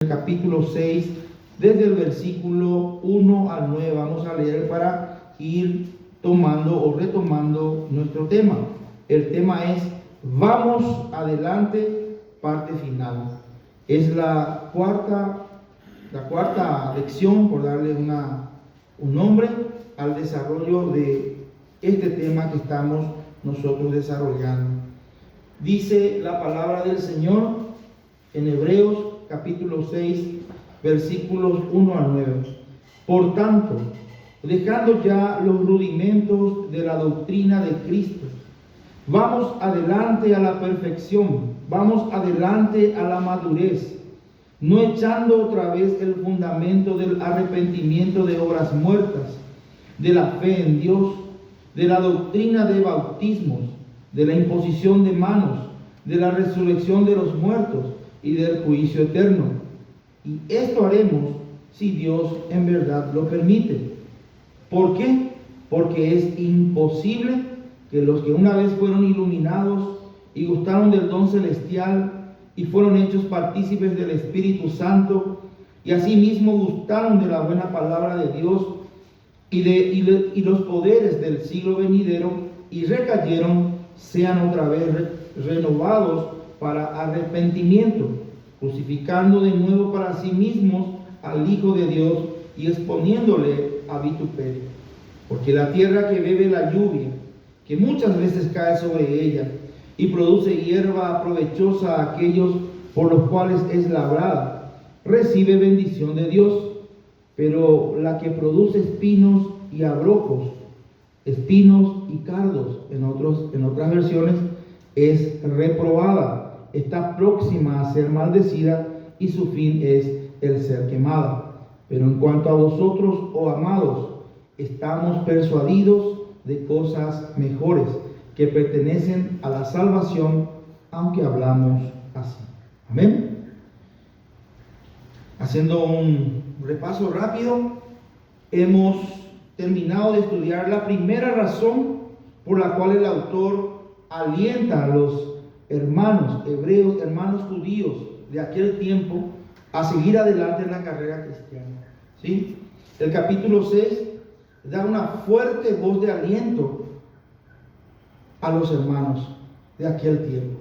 capítulo 6, desde el versículo 1 al 9. Vamos a leer para ir tomando o retomando nuestro tema. El tema es Vamos adelante, parte final. Es la cuarta lección, por darle un nombre al desarrollo de este tema que estamos nosotros desarrollando. Dice la palabra del Señor en Hebreos capítulo 6, versículos 1 al 9. Por tanto, dejando ya los rudimentos de la doctrina de Cristo, vamos adelante a la perfección, vamos adelante a la madurez, no echando otra vez el fundamento del arrepentimiento de obras muertas, de la fe en Dios, de la doctrina de bautismos, de la imposición de manos, de la resurrección de los muertos y del juicio eterno. Y esto haremos si Dios en verdad lo permite. ¿Por qué? Porque es imposible que los que una vez fueron iluminados y gustaron del don celestial y fueron hechos partícipes del Espíritu Santo y asimismo gustaron de la buena palabra de Dios y los poderes del siglo venidero y recayeron, sean otra vez renovados para arrepentimiento, crucificando de nuevo para sí mismos al Hijo de Dios y exponiéndole a vituperio. Porque la tierra que bebe la lluvia, que muchas veces cae sobre ella y produce hierba provechosa a aquellos por los cuales es labrada, recibe bendición de Dios. Pero la que produce espinos y abrojos, espinos y cardos, en otras versiones, es reprobada. Está próxima a ser maldecida y su fin es el ser quemada. Pero en cuanto a vosotros, oh amados, estamos persuadidos de cosas mejores que pertenecen a la salvación, aunque hablamos así. Amén. Haciendo un repaso rápido, hemos terminado de estudiar la primera razón por la cual el autor alienta a los hermanos hebreos, hermanos judíos de aquel tiempo, a seguir adelante en la carrera cristiana. ¿Sí? El capítulo 6 da una fuerte voz de aliento a los hermanos de aquel tiempo.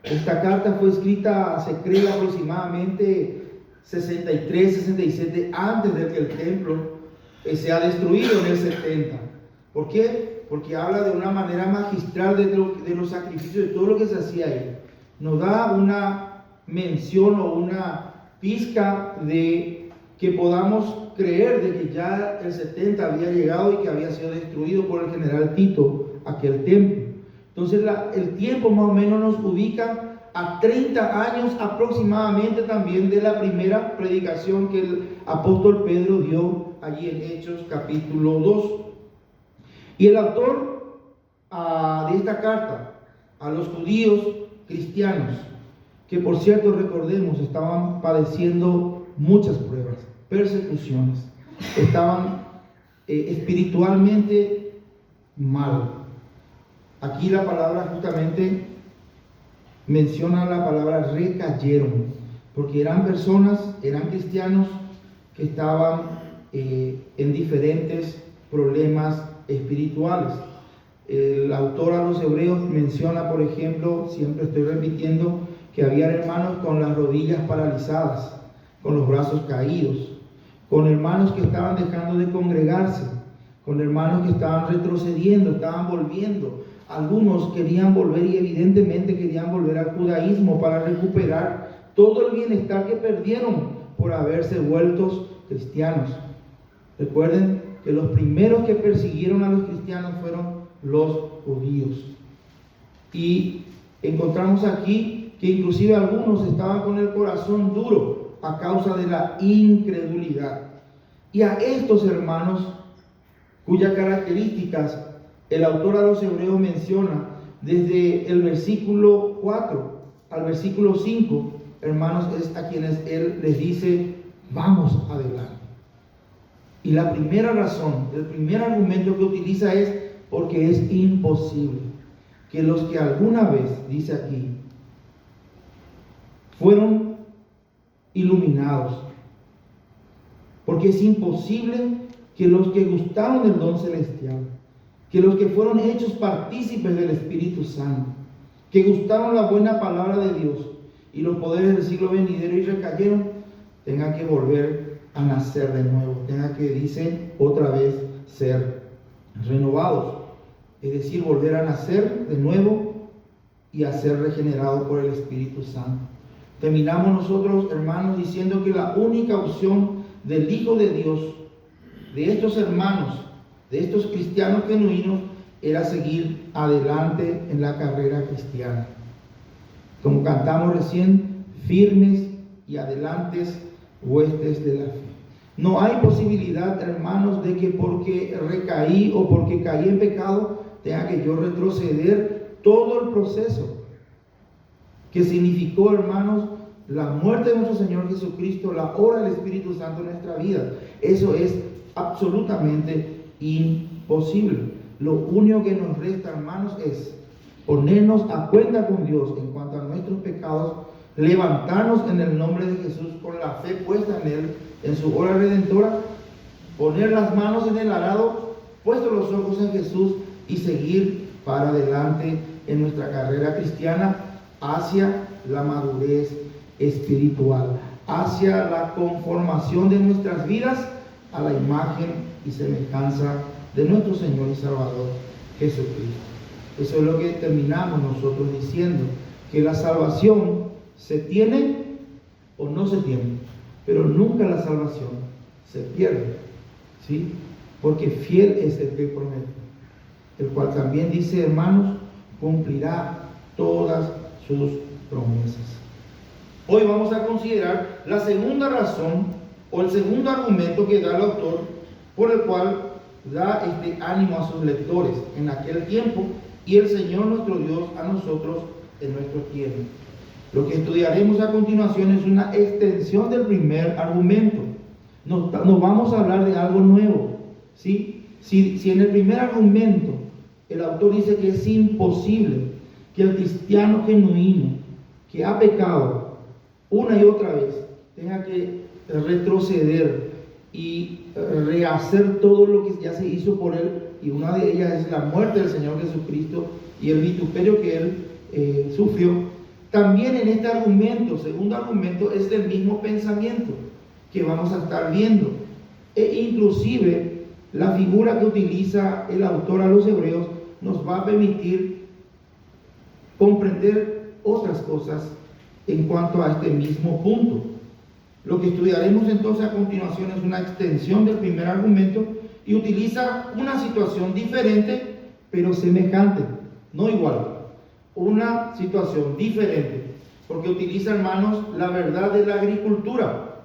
Esta carta fue escrita, se cree, aproximadamente 63, 67 antes de que el templo sea destruido en el 70. ¿Por qué? Porque habla de una manera magistral de los sacrificios, de todo lo que se hacía ahí. Nos da una mención o una pizca de que podamos creer de que ya el 70 había llegado y que había sido destruido por el general Tito aquel templo. Entonces el tiempo más o menos nos ubica a 30 años aproximadamente también de la primera predicación que el apóstol Pedro dio allí en Hechos capítulo 2. Y el autor de esta carta a los judíos cristianos, que por cierto recordemos estaban padeciendo muchas pruebas, persecuciones, estaban espiritualmente mal. Aquí la palabra justamente menciona la palabra recayeron, porque eran personas, eran cristianos que estaban en diferentes problemas espirituales. El autor a los hebreos menciona, por ejemplo, siempre estoy repitiendo, que había hermanos con las rodillas paralizadas, con los brazos caídos, con hermanos que estaban dejando de congregarse, con hermanos que estaban retrocediendo, estaban volviendo. Algunos querían volver y evidentemente querían volver al judaísmo para recuperar todo el bienestar que perdieron por haberse vueltos cristianos. Recuerden que los primeros que persiguieron a los cristianos fueron los judíos. Y encontramos aquí que inclusive algunos estaban con el corazón duro a causa de la incredulidad. Y a estos hermanos, cuyas características el autor a los hebreos menciona desde el versículo 4 al versículo 5, hermanos, es a quienes él les dice, vamos adelante. Y la primera razón, el primer argumento que utiliza es porque es imposible que los que alguna vez, dice aquí, fueron iluminados. Porque es imposible que los que gustaron del don celestial, que los que fueron hechos partícipes del Espíritu Santo, que gustaron la buena palabra de Dios y los poderes del siglo venidero y recayeron, tengan que volver a nacer de nuevo, tengan que, dice, otra vez ser renovados. Es decir, volver a nacer de nuevo y a ser regenerados por el Espíritu Santo. Terminamos nosotros, hermanos, diciendo que la única opción del Hijo de Dios, de estos hermanos, de estos cristianos genuinos, era seguir adelante en la carrera cristiana. Como cantamos recién, firmes y adelantes huestes de la fe. No hay posibilidad, hermanos, de que porque recaí o porque caí en pecado, tenga que yo retroceder todo el proceso que significó, hermanos, la muerte de nuestro Señor Jesucristo, la obra del Espíritu Santo en nuestra vida. Eso es absolutamente imposible. Lo único que nos resta, hermanos, es ponernos a cuenta con Dios en cuanto a nuestros pecados, levantarnos en el nombre de Jesús con la fe puesta en Él, en su obra redentora, poner las manos en el arado, puestos los ojos en Jesús y seguir para adelante en nuestra carrera cristiana hacia la madurez espiritual, hacia la conformación de nuestras vidas a la imagen y semejanza de nuestro Señor y Salvador Jesucristo. Eso es lo que terminamos nosotros diciendo, que la salvación se tiene o no se tiene, pero nunca la salvación se pierde, ¿sí? Porque fiel es el que promete, el cual también dice, hermanos, cumplirá todas sus promesas. Hoy vamos a considerar la segunda razón o el segundo argumento que da el autor, por el cual da este ánimo a sus lectores en aquel tiempo y el Señor nuestro Dios a nosotros en nuestro tiempo. Lo que estudiaremos a continuación es una extensión del primer argumento. Nos vamos a hablar de algo nuevo, ¿sí? Si en el primer argumento el autor dice que es imposible que el cristiano genuino que ha pecado una y otra vez tenga que retroceder y rehacer todo lo que ya se hizo por él, y una de ellas es la muerte del Señor Jesucristo y el vituperio que él sufrió. También en este argumento, segundo argumento, es del mismo pensamiento que vamos a estar viendo. E inclusive la figura que utiliza el autor a los hebreos nos va a permitir comprender otras cosas en cuanto a este mismo punto. Lo que estudiaremos entonces a continuación es una extensión del primer argumento y utiliza una situación diferente pero semejante, no igual. Una situación diferente, porque utiliza, hermanos, la verdad de la agricultura.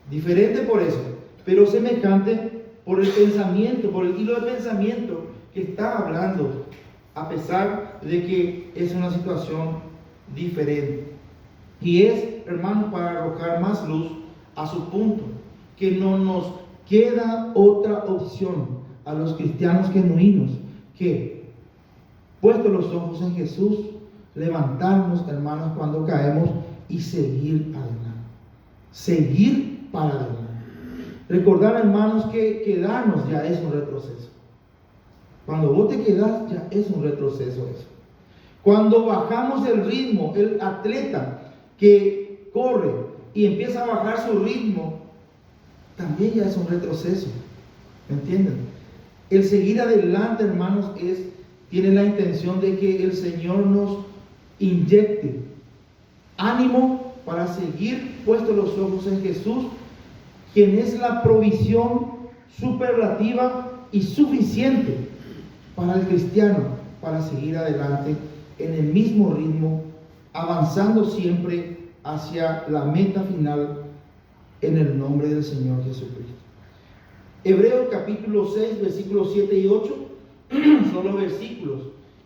Diferente por eso, pero semejante por el pensamiento, por el hilo de pensamiento que está hablando, a pesar de que es una situación diferente. Y es, hermanos, para arrojar más luz a su punto, que no nos queda otra opción a los cristianos genuinos que, puestos los ojos en Jesús, levantarnos, hermanos, cuando caemos y seguir adelante. Seguir para adelante. Recordar, hermanos, que quedarnos ya es un retroceso. Cuando vos te quedas, ya es un retroceso eso. Cuando bajamos el ritmo, el atleta que corre y empieza a bajar su ritmo, también ya es un retroceso. ¿Me entienden? El seguir adelante, hermanos, tiene la intención de que el Señor nos inyecte ánimo para seguir puestos los ojos en Jesús, quien es la provisión superlativa y suficiente para el cristiano para seguir adelante en el mismo ritmo, avanzando siempre hacia la meta final en el nombre del Señor Jesucristo. Hebreos capítulo 6, versículos 7 y 8 son los versículos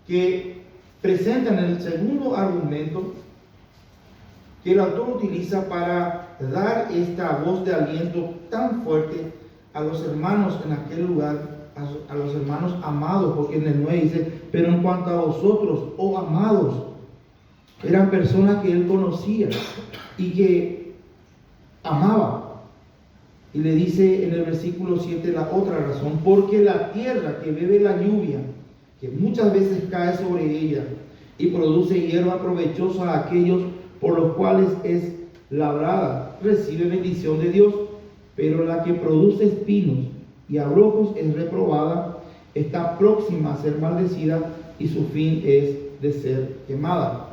que presentan el segundo argumento que el autor utiliza para dar esta voz de aliento tan fuerte a los hermanos en aquel lugar, a los hermanos amados, porque en el 9 dice, pero en cuanto a vosotros, oh amados, Eran personas que él conocía y que amaba. Y le dice en el versículo 7 la otra razón: porque la tierra que bebe la lluvia, que muchas veces cae sobre ella y produce hierba provechosa a aquellos por los cuales es labrada, recibe bendición de Dios, pero la que produce espinos y abrojos es reprobada, está próxima a ser maldecida y su fin es de ser quemada.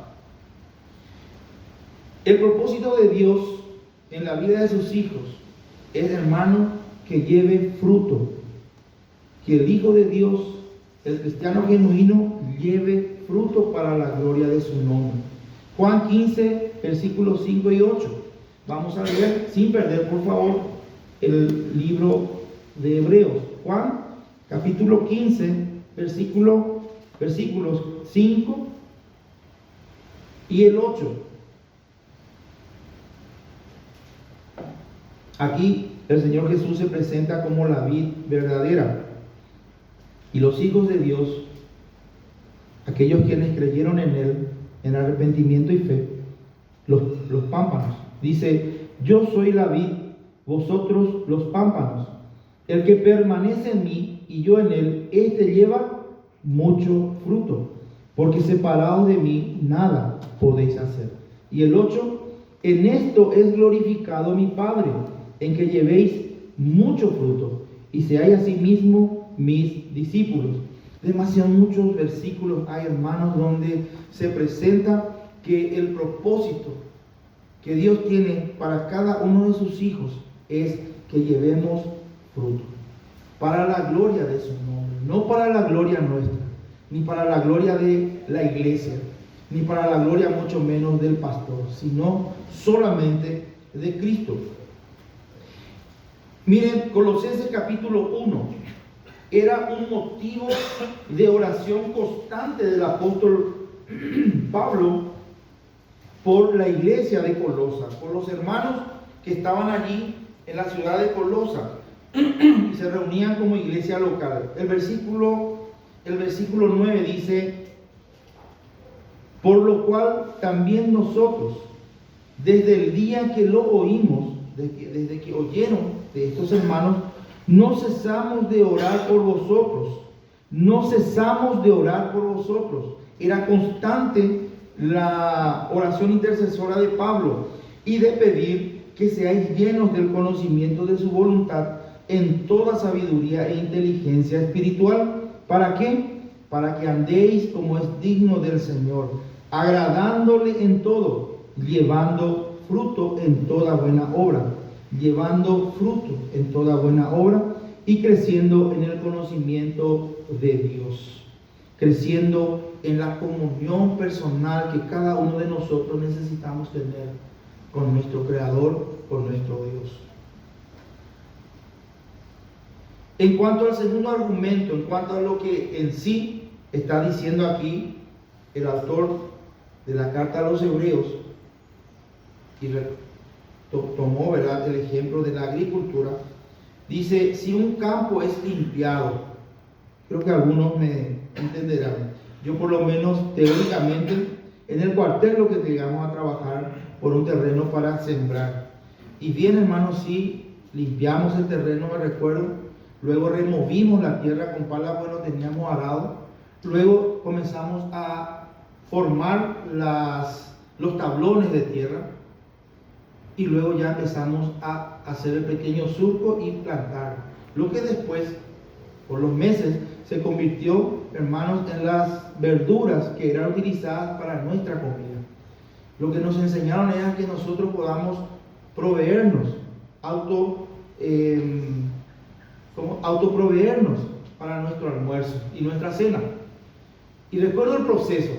El propósito de Dios en la vida de sus hijos es, hermano, que lleve fruto, que el Hijo de Dios, el cristiano genuino, lleve fruto para la gloria de su nombre. Juan 15, versículos 5 y 8. Vamos a leer, sin perder, por favor, el libro de Hebreos. Juan, capítulo 15, versículos 5 y el 8. Aquí el Señor Jesús se presenta como la vid verdadera. Y los hijos de Dios, aquellos quienes creyeron en Él, en arrepentimiento y fe, los pámpanos. Dice: yo soy la vid, vosotros los pámpanos. El que permanece en mí y yo en él, éste lleva mucho fruto, porque separados de mí nada podéis hacer. Y el 8: en esto es glorificado mi Padre, en que llevéis mucho fruto y seáis asimismo mis discípulos. Demasiados muchos versículos hay, hermanos, donde se presenta que el propósito que Dios tiene para cada uno de sus hijos es que llevemos fruto, para la gloria de su nombre, no para la gloria nuestra, ni para la gloria de la iglesia, ni para la gloria mucho menos del pastor, sino solamente de Cristo. Miren, Colosenses capítulo 1 era un motivo de oración constante del apóstol Pablo por la iglesia de Colosa, por los hermanos que estaban allí en la ciudad de Colosa y se reunían como iglesia local. El versículo 9 dice: por lo cual también nosotros, desde el día que lo oímos, desde que oyeron de estos hermanos, no cesamos de orar por vosotros. No cesamos de orar por vosotros. Era constante la oración intercesora de Pablo y de pedir que seáis llenos del conocimiento de su voluntad en toda sabiduría e inteligencia espiritual. ¿Para qué? Para que andéis como es digno del Señor, agradándole en todo, llevando fruto en toda buena obra, llevando fruto en toda buena obra y creciendo en el conocimiento de Dios, creciendo en la comunión personal que cada uno de nosotros necesitamos tener con nuestro Creador, con nuestro Dios. En cuanto al segundo argumento, en cuanto a lo que en sí está diciendo aquí el autor de la carta a los Hebreos, y tomó, ¿verdad?, el ejemplo de la agricultura. Dice: si un campo es limpiado, creo que algunos me entenderán. Yo, por lo menos teóricamente, en el cuartel lo que llegamos a trabajar por un terreno para sembrar. Y bien, hermanos, sí, limpiamos el terreno, me recuerdo. Luego removimos la tierra con pala, bueno, teníamos arado. Luego comenzamos a formar los tablones de tierra. Y luego ya empezamos a hacer el pequeño surco y plantar. Lo que después, por los meses, se convirtió, hermanos, en las verduras que eran utilizadas para nuestra comida. Lo que nos enseñaron era que nosotros podamos proveernos, autoproveernos para nuestro almuerzo y nuestra cena. Y recuerdo el proceso.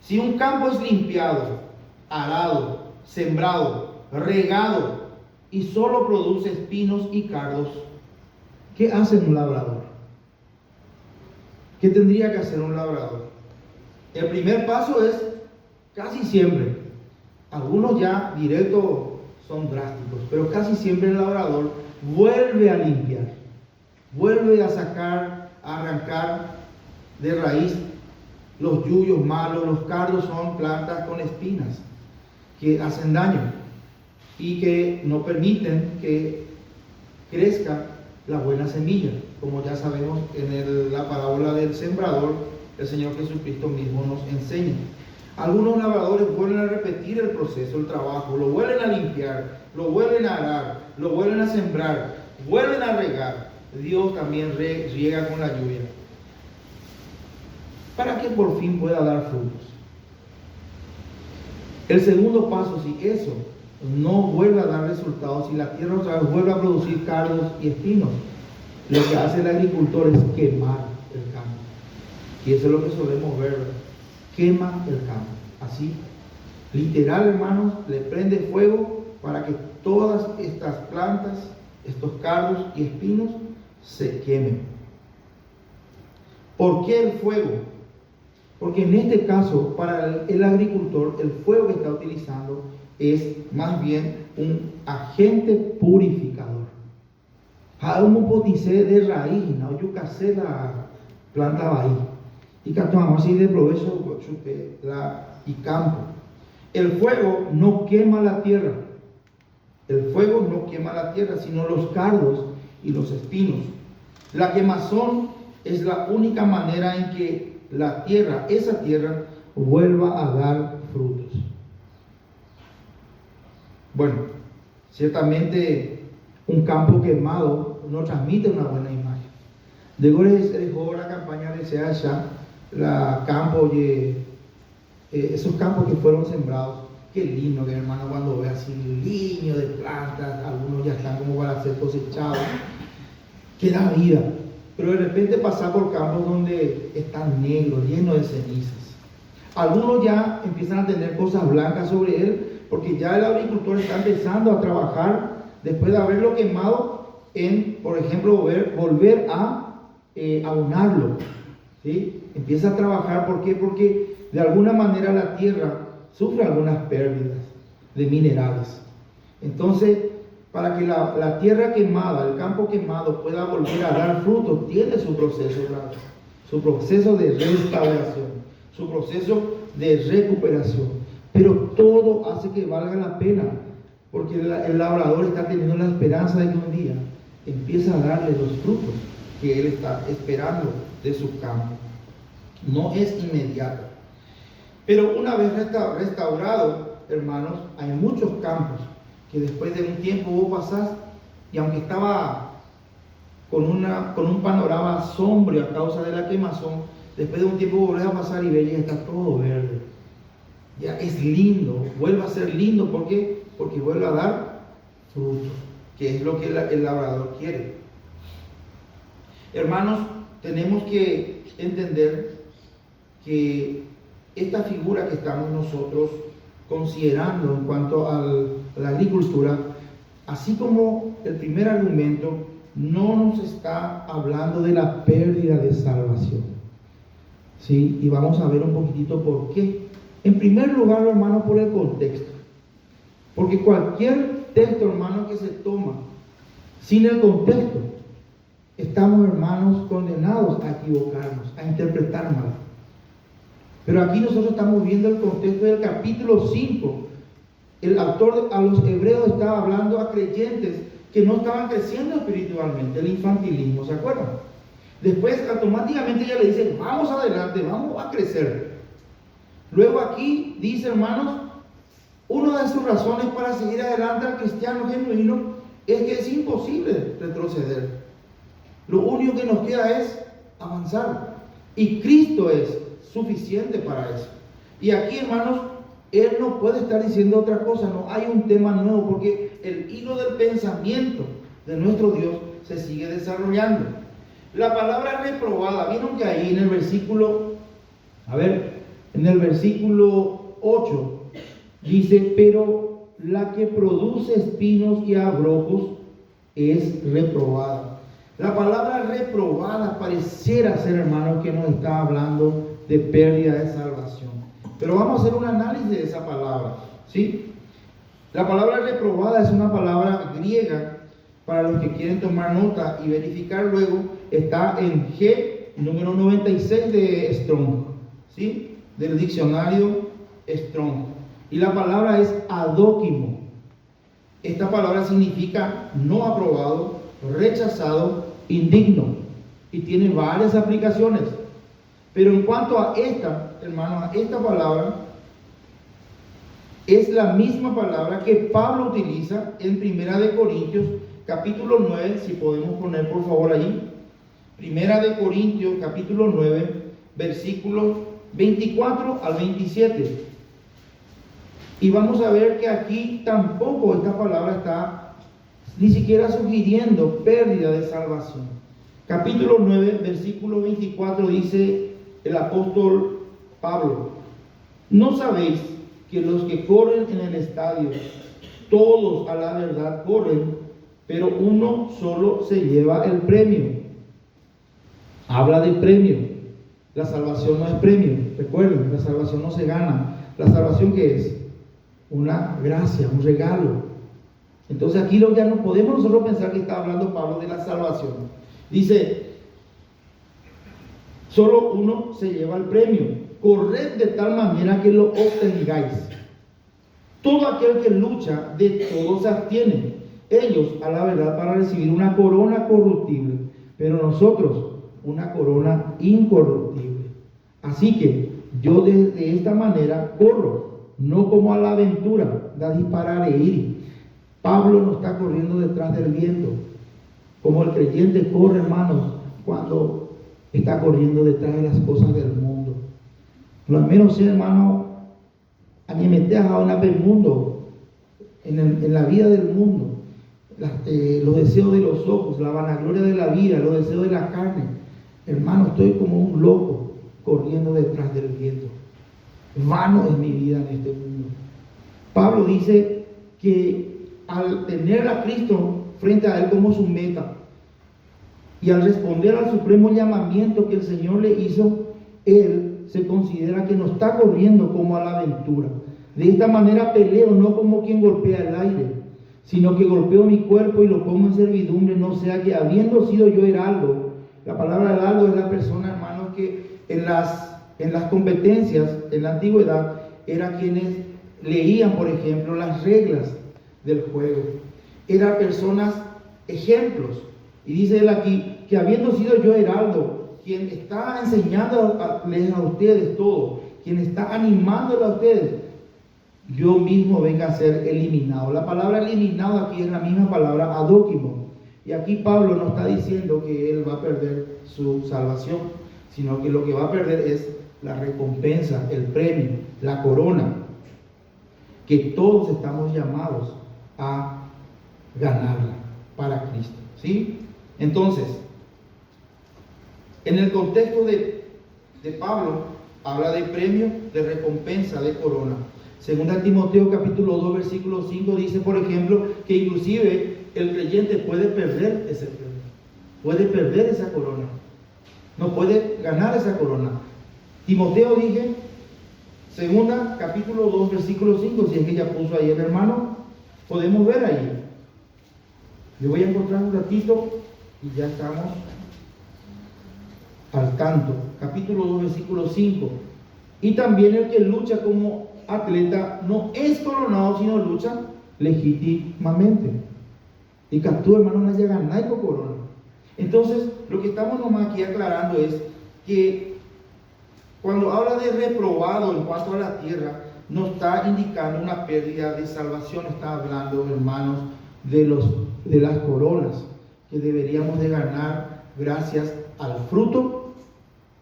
Si un campo es limpiado, arado, sembrado, regado y solo produce espinos y cardos, ¿qué hace un labrador? ¿Qué tendría que hacer un labrador? El primer paso es casi siempre, algunos ya directos son drásticos, pero casi siempre el labrador vuelve a limpiar, vuelve a sacar, a arrancar de raíz los yuyos malos, los cardos son plantas con espinas que hacen daño y que no permiten que crezca la buena semilla. Como ya sabemos en la parábola del sembrador, el Señor Jesucristo mismo nos enseña. Algunos labradores vuelven a repetir el proceso, el trabajo, lo vuelven a limpiar, lo vuelven a arar, lo vuelven a sembrar, vuelven a regar. Dios también riega con la lluvia, para que por fin pueda dar frutos. El segundo paso, si eso no vuelve a dar resultados, si la tierra otra vez vuelve a producir cardos y espinos, lo que hace el agricultor es quemar el campo. Y eso es lo que solemos ver, ¿verdad? Quema el campo, así, literal, hermanos, le prende fuego para que todas estas plantas, estos cardos y espinos se quemen. ¿Por qué el fuego? Porque en este caso, para el agricultor, el fuego que está utilizando es más bien un agente purificador. Hagamos poticé de raíz, no yucasé la planta ahí. Y que tomamos así de provecho y campo. El fuego no quema la tierra. El fuego no quema la tierra, sino los cardos y los espinos. La quemazón es la única manera en que la tierra, esa tierra, vuelva a dar frutos. Bueno, ciertamente un campo quemado no transmite una buena imagen. De la campaña de Seasha, la campo esos campos que fueron sembrados, qué lindo que hermano cuando ve así liño de plantas, algunos ya están como para ser cosechados, que da vida. Pero de repente pasar por campos donde están negros, llenos de cenizas. Algunos ya empiezan a tener cosas blancas sobre él, porque ya el agricultor está empezando a trabajar después de haberlo quemado en, por ejemplo, volver a aunarlo. ¿Sí? Empieza a trabajar, ¿por qué? Porque de alguna manera la tierra sufre algunas pérdidas de minerales. Entonces, para que la tierra quemada, el campo quemado pueda volver a dar frutos, tiene su proceso de restauración, su proceso de recuperación. Pero todo hace que valga la pena, porque el labrador está teniendo la esperanza de que un día empiece a darle los frutos que él está esperando de su campo. No es inmediato. Pero una vez restaurado, hermanos, hay muchos campos que después de un tiempo vos pasás y aunque estaba con un panorama sombrío a causa de la quemazón, después de un tiempo volvés a pasar y ves y está todo verde. Ya es lindo, vuelve a ser lindo. ¿Por qué? Porque vuelve a dar fruto, que es lo que el labrador quiere. Hermanos, tenemos que entender que esta figura que estamos nosotros considerando en cuanto a la agricultura, así como el primer argumento, no nos está hablando de la pérdida de salvación. ¿Sí? Y vamos a ver un poquitito por qué. En primer lugar, hermanos, por el contexto. Porque cualquier texto, hermanos, que se toma sin el contexto, estamos, hermanos, condenados a equivocarnos, a interpretar mal. Pero aquí nosotros estamos viendo el contexto del capítulo 5. El autor a los hebreos estaba hablando a creyentes que no estaban creciendo espiritualmente, el infantilismo, ¿se acuerdan? Después automáticamente ya le dicen, vamos adelante, vamos a crecer. Luego aquí dice, hermanos, una de sus razones para seguir adelante al cristiano genuino es que es imposible retroceder. Lo único que nos queda es avanzar. Y Cristo es suficiente para eso. Y aquí, hermanos, Él no puede estar diciendo otra cosa, no hay un tema nuevo, porque el hilo del pensamiento de nuestro Dios se sigue desarrollando. La palabra reprobada, vieron que ahí en el versículo, en el versículo 8, dice, pero la que produce espinos y abrojos es reprobada. La palabra reprobada pareciera ser, hermanos, que nos está hablando de pérdida de salvación. Pero vamos a hacer un análisis de esa palabra, ¿sí? La palabra reprobada es una palabra griega, para los que quieren tomar nota y verificar luego, está en G número 96 de Strong, ¿sí? Del diccionario Strong. Y la palabra es adóquimo. Esta palabra significa no aprobado, rechazado, indigno. Y tiene varias aplicaciones. Pero en cuanto a esta, hermanos, a esta palabra, es la misma palabra que Pablo utiliza en 1 Corintios, capítulo 9, si podemos poner por favor allí. 1 Corintios, capítulo 9, versículos 24 al 27. Y vamos a ver que aquí tampoco esta palabra está ni siquiera sugiriendo pérdida de salvación. Capítulo 9, versículo 24 dice el apóstol Pablo: ¿no sabéis que los que corren en el estadio, todos a la verdad corren, pero uno solo se lleva el premio? Habla de premio. La salvación no es premio. Recuerden, la salvación no se gana. ¿La salvación qué es? Una gracia, un regalo. Entonces aquí ya no podemos nosotros pensar que está hablando Pablo de la salvación. Dice, solo uno se lleva el premio. Corred de tal manera que lo obtengáis. Todo aquel que lucha, de todo se abstiene. Ellos, a la verdad, para recibir una corona corruptible, pero nosotros una corona incorruptible. Así que yo de esta manera corro, no como a la aventura, da disparar e ir. Pablo no está corriendo detrás del viento, como el creyente corre, hermanos, cuando está corriendo detrás de las cosas del mundo. Lo menos, hermano, a mí me deja una del mundo, en la vida del mundo, los deseos de los ojos, la vanagloria de la vida, los deseos de la carne. Hermano, estoy como un loco corriendo detrás del viento. Vano es mi vida en este mundo. Pablo dice que al tener a Cristo frente a él como su meta y al responder al supremo llamamiento que el Señor le hizo, él se considera que no está corriendo como a la aventura. De esta manera peleo no como quien golpea el aire, sino que golpeo mi cuerpo y lo pongo en servidumbre, no sea que habiendo sido yo heraldo. La palabra heraldo es la persona, hermanos, que en las competencias en la antigüedad era quienes leían, por ejemplo, las reglas del juego. Eran personas ejemplos. Y dice él aquí que habiendo sido yo heraldo, quien está enseñando a ustedes todo, quien está animándoles a ustedes, yo mismo venga a ser eliminado. La palabra eliminado aquí es la misma palabra adóquimo. Y aquí Pablo no está diciendo que él va a perder su salvación, sino que lo que va a perder es la recompensa, el premio, la corona, que todos estamos llamados a ganarla para Cristo. ¿Sí? Entonces, en el contexto de Pablo, habla de premio, de recompensa, de corona. Segunda Timoteo capítulo 2 versículo 5 dice, por ejemplo, que inclusive el creyente puede perder ese premio, puede perder esa corona, no puede ganar esa corona. Timoteo, dije, segunda capítulo 2 versículo 5, si es que ya puso ahí el hermano, podemos ver ahí. Yo voy a encontrar un ratito y ya estamos al tanto. Capítulo 2 versículo 5. Y también el que lucha como atleta no es coronado, sino lucha legítimamente. Y que tú, hermano, no haya ganado corona. Entonces, lo que estamos nomás aquí aclarando es que cuando habla de reprobado en cuanto a la tierra, no está indicando una pérdida de salvación. Está hablando, hermanos, de las coronas que deberíamos de ganar gracias al fruto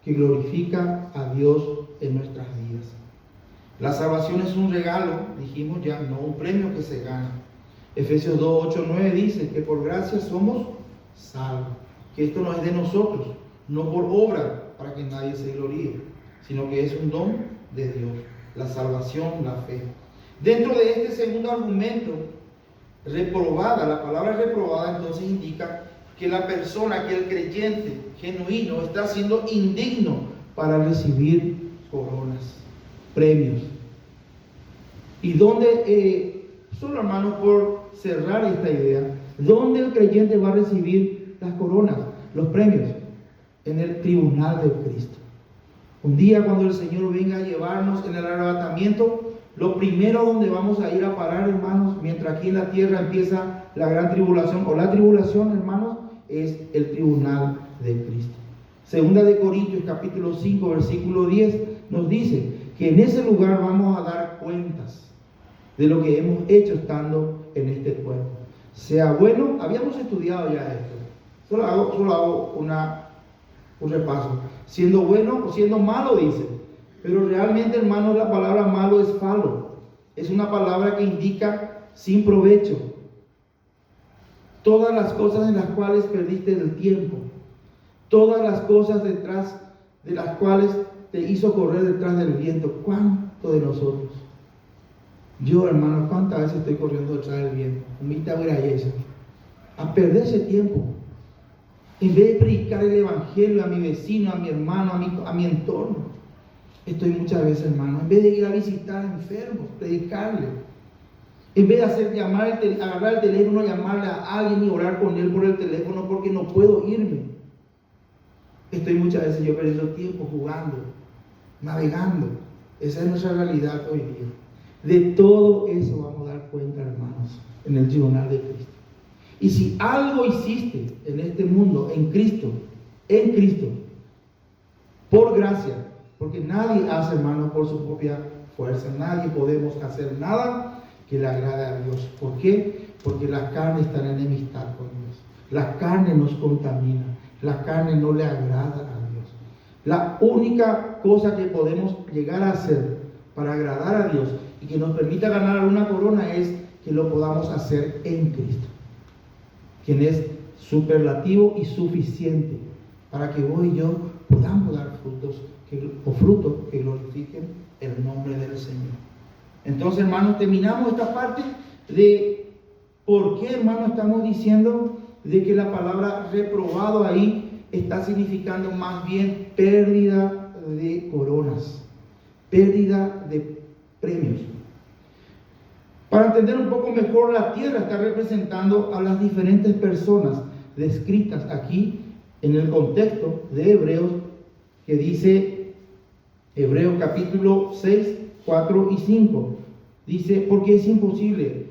que glorifica a Dios en nuestras vidas. La salvación es un regalo, dijimos ya, no un premio que se gana. Efesios 2, 8, 9 dice que por gracia somos salvos, que esto no es de nosotros, no por obra para que nadie se gloríe, sino que es un don de Dios, la salvación, la fe. Dentro de este segundo argumento, reprobada, la palabra reprobada entonces indica que la persona, que el creyente genuino está siendo indigno para recibir coronas, premios. Y donde, solo hermanos, por cerrar esta idea, ¿dónde el creyente va a recibir las coronas, los premios? En el tribunal de Cristo. Un día cuando el Señor venga a llevarnos en el arrebatamiento, lo primero donde vamos a ir a parar, hermanos, mientras aquí en la tierra empieza la gran tribulación o la tribulación, hermanos, es el tribunal de Cristo. Segunda de Corintios capítulo 5 versículo 10 nos dice que en ese lugar vamos a dar cuentas de lo que hemos hecho estando en este cuerpo. Sea bueno, habíamos estudiado ya esto. Solo hago un repaso. Siendo bueno o siendo malo, dice. Pero realmente, hermanos, la palabra malo es falo. Es una palabra que indica sin provecho. Todas las cosas en las cuales perdiste el tiempo. Todas las cosas detrás de las cuales te hizo correr detrás del viento. ¿Cuánto de nosotros? Yo, hermano, ¿cuántas veces estoy corriendo detrás del viento? A perder ese tiempo. En vez de predicar el evangelio a mi vecino, a mi hermano, a mi entorno. Estoy muchas veces, hermano, en vez de ir a visitar enfermos, predicarle. En vez de agarrar el teléfono, llamarle a alguien y orar con él por el teléfono porque no puedo irme. Estoy muchas veces yo perdiendo tiempo jugando, navegando. Esa es nuestra realidad hoy día. De todo eso vamos a dar cuenta, hermanos, en el tribunal de Cristo. Y si algo hiciste en este mundo, en Cristo, por gracia, porque nadie hace, hermano, por su propia fuerza, nadie podemos hacer nada que le agrade a Dios. ¿Por qué? Porque la carne está en enemistad con Dios. La carne nos contamina, la carne no le agrada a Dios. La única cosa que podemos llegar a hacer para agradar a Dios y que nos permita ganar una corona es que lo podamos hacer en Cristo, quien es superlativo y suficiente para que vos y yo podamos dar frutos que glorifiquen el nombre del Señor. Entonces, hermanos, terminamos esta parte de por qué, hermanos, estamos diciendo de que la palabra reprobado ahí está significando más bien pérdida de coronas, pérdida de premios. Para entender un poco mejor, la tierra está representando a las diferentes personas descritas aquí en el contexto de Hebreos, que dice Hebreos capítulo 6, 4 y 5. Dice, porque es imposible.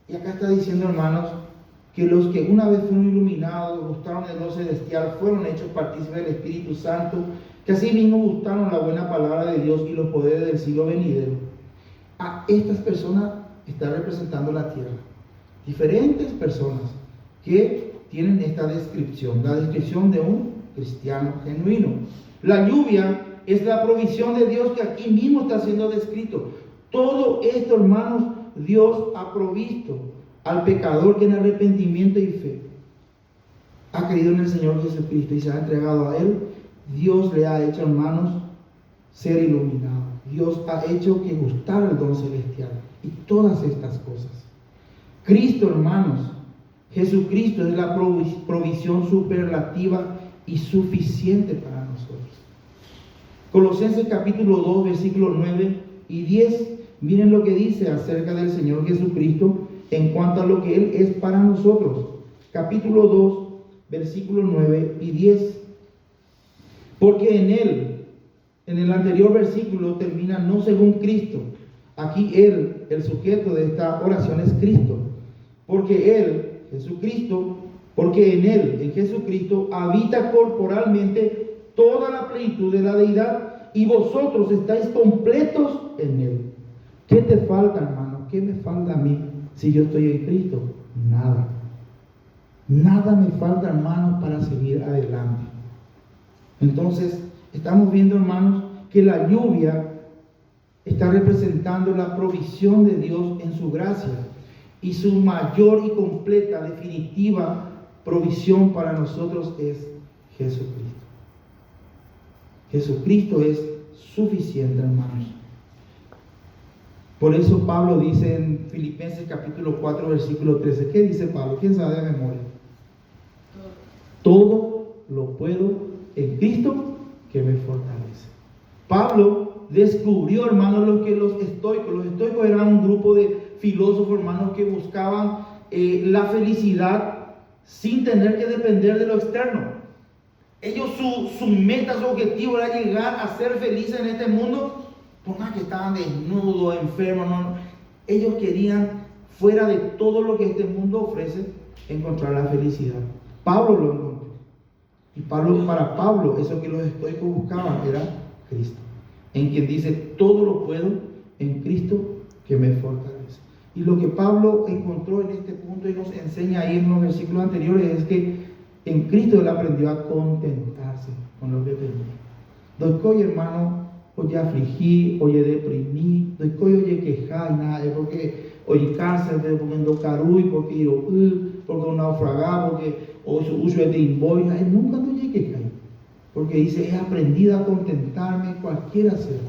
Y acá está diciendo, hermanos, que los que una vez fueron iluminados, gustaron del don celestial, fueron hechos partícipes del Espíritu Santo, que así mismo gustaron la buena palabra de Dios y los poderes del siglo venidero. A estas personas está representando la tierra. Diferentes personas que tienen esta descripción, la descripción de un cristiano genuino. La lluvia es la provisión de Dios que aquí mismo está siendo descrito. Todo esto, hermanos, Dios ha provisto al pecador que en arrepentimiento y fe ha creído en el Señor Jesucristo y se ha entregado a Él. Dios le ha hecho, hermanos, ser iluminado. Dios ha hecho que gustara el don celestial y todas estas cosas. Cristo, hermanos, Jesucristo es la provisión superlativa y suficiente para nosotros. Colosenses capítulo 2, versículos 9 y 10. Miren lo que dice acerca del Señor Jesucristo en cuanto a lo que Él es para nosotros. Capítulo 2, versículos 9 y 10. Porque en Él, en el anterior versículo termina no según Cristo. Aquí Él, el sujeto de esta oración es Cristo. Porque Él, Jesucristo, porque en Él, en Jesucristo, habita corporalmente toda la plenitud de la deidad y vosotros estáis completos en Él. ¿Qué te falta, hermano? ¿Qué me falta a mí si yo estoy en Cristo? Nada. Nada me falta, hermanos, para seguir adelante. Entonces, estamos viendo, hermanos, que la lluvia está representando la provisión de Dios en su gracia y su mayor y completa, definitiva provisión para nosotros es Jesucristo. Jesucristo es suficiente, hermanos. Por eso Pablo dice en Filipenses capítulo 4, versículo 13. ¿Qué dice Pablo? ¿Quién sabe de memoria? Todo lo puedo en Cristo que me fortalece. Pablo descubrió, hermanos, los estoicos. Los estoicos eran un grupo de filósofos, hermanos, que buscaban la felicidad sin tener que depender de lo externo. Ellos su meta, su objetivo era llegar a ser felices en este mundo, por más que estaban desnudos, enfermos, no. Ellos querían, fuera de todo lo que este mundo ofrece, encontrar la felicidad. Pablo lo encontró. Y para Pablo, eso que los estoicos buscaban era Cristo, en quien dice, todo lo puedo en Cristo que me fortalece. Y lo que Pablo encontró en este punto y nos enseña ahí en los versículos anteriores es que en Cristo él aprendió a contentarse con lo que tenía. Doy hermano, oye afligí, oye deprimí, oye quejar, nada, es porque oye cárcel, porque ando caruy, porque yo, porque un naufragado, porque o su uso de invoice, nunca oye quejar, porque dice, he aprendido a contentarme cualquiera sea.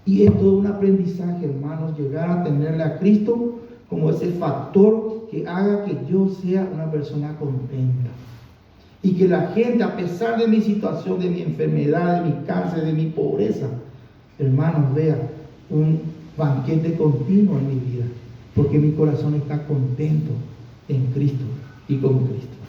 Y es todo un aprendizaje, hermanos, llegar a tenerle a Cristo como ese factor que haga que yo sea una persona contenta. Y que la gente, a pesar de mi situación, de mi enfermedad, de mi cáncer, de mi pobreza, hermanos, vea un banquete continuo en mi vida. Porque mi corazón está contento en Cristo y con Cristo.